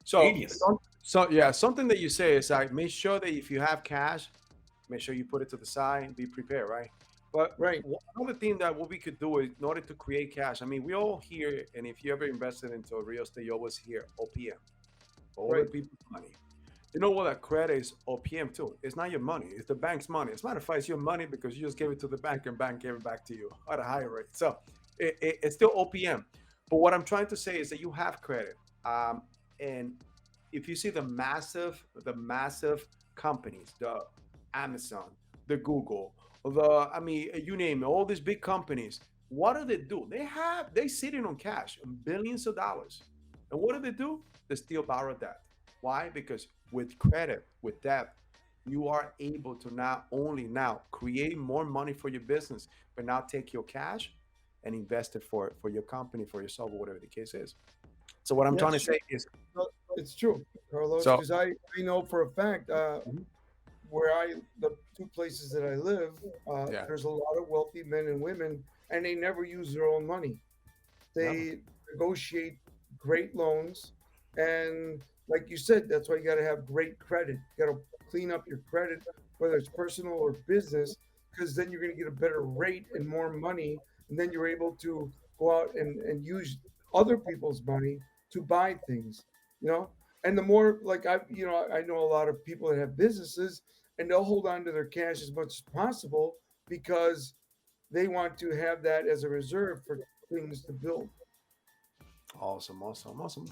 So, Genius. yeah, something that you say is like make sure that if you have cash, make sure you put it to the side and be prepared, right? But Right. another thing that what we could do is in order to create cash. I mean, we all hear, and if you ever invested into real estate, you always hear OPM, older Right. people's money. You know what? A credit is OPM too. It's not your money; it's the bank's money. As a matter of fact, it's your money because you just gave it to the bank, and bank gave it back to you at a higher rate. So it's still OPM. But what I'm trying to say is that you have credit, and if you see the massive companies, the Amazon, the Google, I mean, you name it, all these big companies. What do they do? They sitting on cash, billions of dollars, and what do they do? They still borrow debt. Why? Because with credit, with debt, you are able to not only now create more money for your business, but now take your cash and invest it for your company, for yourself, or whatever the case is. So what I'm trying Yes, to say is, no, it's true, Carlos, so because I know for a fact mhm, the two places that I live, yeah, there's a lot of wealthy men and women, and they never use their own money. never. They negotiate great loans, and like you said, that's why you got to have great credit. You got to clean up your credit, whether it's personal or business, because then you're going to get a better rate and more money, and then you're able to go out and use other people's money to buy things, you know. And the more like I know a lot of people that have businesses, and they'll hold on to their cash as much as possible because they want to have that as a reserve for things to build. Awesome, awesome, awesome.